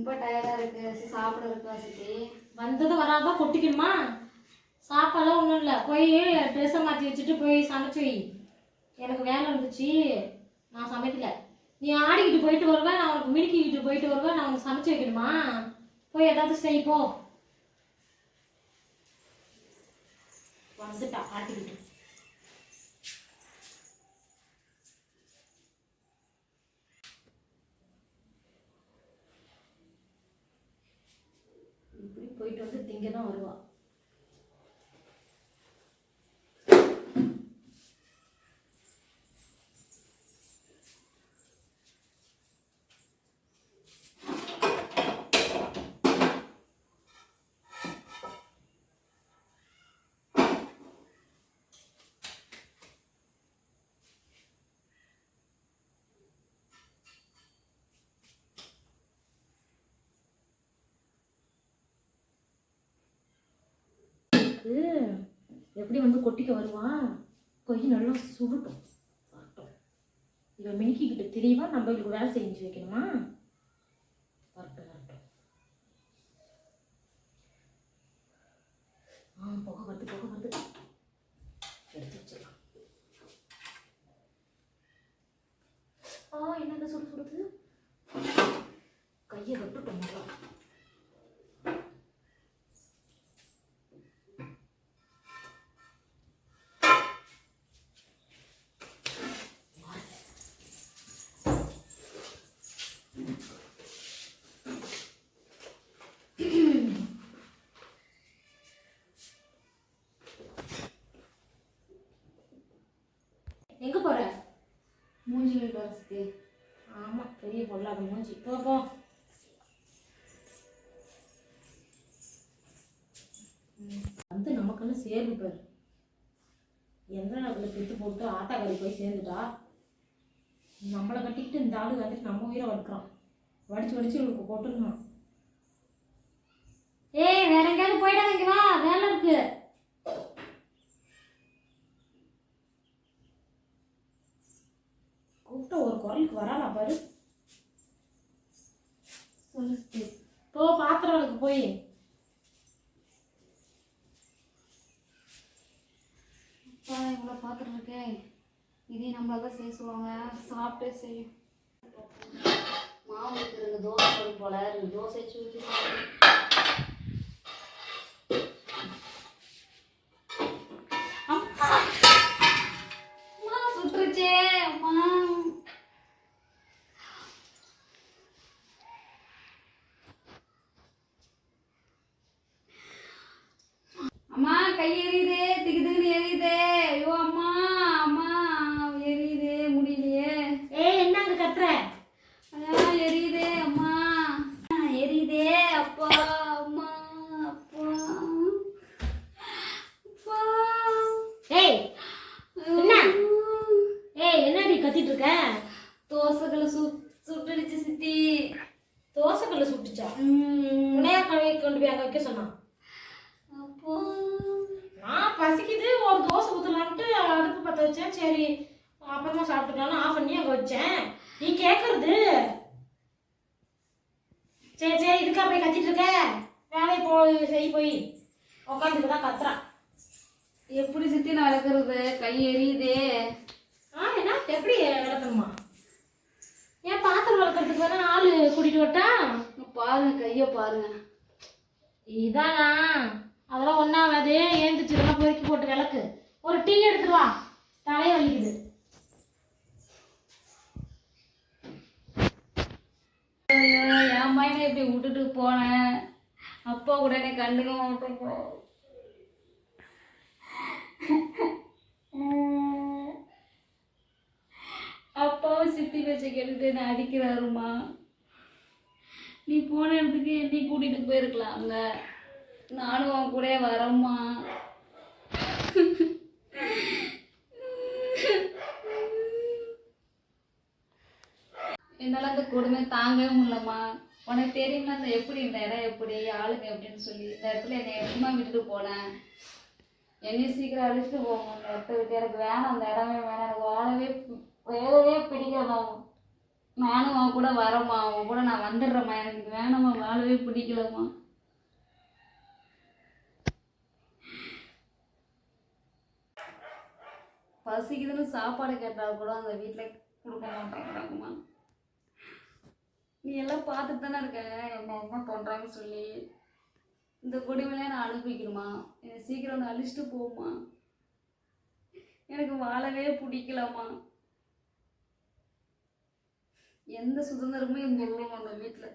ரொம்ப டயர்டாக இருக்குது. சாப்பிட இருக்கா சித்தி? வந்தது வராதான் கொட்டிக்கணுமா? சாப்பாடெல்லாம் ஒன்றும் இல்லை. போய் ட்ரெஸ்ஸை மாற்றி வச்சுட்டு போய் சமைச்சு வை. எனக்கு வேலை இருந்துச்சு, நான் சமைக்கல. நீ ஆடிக்கிட்டு போயிட்டு வருவேன், நான் உனக்கு மினுக்கிக்கிட்டு போயிட்டு வருவேன், நான் உனக்கு சமைச்சு வைக்கணுமா? போய் ஏதாவது செய்ப்போ. வந்துட்டா ஆட்டிக்கிட்டு. இப்படி போயிட்டு வந்து திங்க தான் வருவா. எப்படி வந்து கொட்டிக்க வருவா? கொஞ்சம் நல்லா சுருட்டும் வரட்டும். இவன் மினிக்கிக்கிட்ட தெரியவா நம்ம இவளுக்கு வேலை செஞ்சு வைக்கணுமா? வரட்டும் வரட்டும். புகை வருது புகை வருது. எடுத்து வச்சிடலாம். என்னங்க சுடு சுடுது. கையை விட்டுட்டோம் நல்லா. எங்க போற? மூஞ்சி கழுவிட்டு வர சித்தி. ஆமா, பெரிய பொருளாத மூஞ்சி. போ போ. வந்து நமக்குன்னு சேர்ந்து பாரு. எந்த நேரத்துல பித்து போட்டு ஆத்தாக்காரி போய் சேர்ந்துட்டா. நம்மளை கட்டிக்கிட்டு இந்த ஆளு கட்டிட்டு நம்ம உயிரை வடுக்கிறான். வடிச்சு வடிச்சு இவளுக்கு போட்டுருந்தான். ஏய், வேற எங்கேயாவது போயிடாதீங்க, வா, வேலை இருக்கு. கூப்பிட்ட ஒரு குரலுக்கு வராளா பாரு. சொல்லு சித்தி. போ, பாத்திரங்களுக்கு போய். அப்பா இவ்வளோ பார்த்துட்டு இருக்கேன். இதே நம்மளாதான் செய்ய சொல்லுவாங்க. சாப்பிட்டே செய்யும். மாவு இருக்கிறது தோசை போடும் போல. தோசை ஊற்றி அம்மா சுட்டுருச்சே. அம்மா அம்மா கை எரியுதே, திகுதுன்னு எரியுதே. ஐயோ அம்மா அம்மா எரியுதே, முடியலையே. என்னங்க கத்துற? எரியுதே அம்மா, எரியுதே. அப்பா அம்மா அப்பா அப்பா. ஏய் என்ன? என்னடி கத்திட்டு இருக்க? தோசைகளை சுட்டுடுச்சு சித்தி. தோசைக்கல்ல சுட்டுச்சா? உன்னையா கழுவி கொண்டு போய் அங்க வைக்க சொன்னான்? அப்பா நான் பசிக்குது, ஒரு தோசை ஊற்றலான்ட்டு அடுப்பு பற்ற வச்சேன். சரி அப்புறமா சாப்பிட்டுக்கலான்னு ஆஃப் பண்ணி அங்கே வச்சேன். நீ கேட்கறது? சரி சரி, இதுக்கா போய் கத்திட்டு இருக்க? வேலையை போய் போய் உட்காந்துட்டு தான் கத்துறான். எப்படி சித்தி நான் விளக்குறது? கை எரியுதே. என்ன எப்படி விளக்கணுமா? ஏன் பாத்திரம் விளக்கிறதுக்கு வேணா ஆள் கூட்டிட்டு வரட்டா? பாருங்க, கையை பாருங்க. இதானா? அதெல்லாம் ஒன்றாகாது. ஏந்திரிச்சு இதெல்லாம் பொறுக்கி போட்டு விளக்கு. ஒரு டீ எடுத்துட்டு வா, தலையை வலிக்குது. என் பையனை இப்படி விட்டுட்டு போனேன். அப்பா கூட என்னை கண்டுக்க மாட்டோம். அப்பாவும் சித்தி பேச்சை கேட்டுட்டு என்ன அடிக்கிறாருமா. நீ போன இடத்துக்கு என்னையும் கூட்டிட்டு போயிருக்கலாம்ல. நானும் அவன் கூட வரேம்மா. என்னால் அந்த கொடுமை தாங்கவே முடியலம்மா. உனக்கு தெரியுமா இந்த எப்படி இந்த இடம் எப்படி ஆளுங்க எப்படின்னு சொல்லி இந்த இடத்துல என்னை எப்படிமா விட்டுட்டு போனேன். என்னையும் சீக்கிரம் அழிச்சிட்டு போங்க அந்த இடத்த விட்டு. எனக்கு வேணாம், அந்த இடமே வேணாம். எனக்கு வாழவே பிடிக்கணும். நானும் அவன் கூட வரேம்மா, அவன் கூட நான் வந்துடுறேம்மா, எனக்கு இது வேணாம்மா, வாழவே பிடிக்கலம்மா. பசிக்குதுன்னு சாப்பாடு கேட்டால் கூட அந்த வீட்டில் கொடுக்க மாட்டேங்கிறாங்கம்மா. நீ எல்லாம் பார்த்துட்டு தானே இருக்க என்ன என்ன பண்ணுறாங்கன்னு சொல்லி. இந்த கொடுமையில நான் அனுப்பிக்கணுமா? என்னை சீக்கிரம் ஒன்று அழிச்சிட்டு போகுமா? எனக்கு வாழவே பிடிக்கலம்மா. எந்த சுதந்திரமும் இங்கே இல்லைம்மா அந்த வீட்டில்.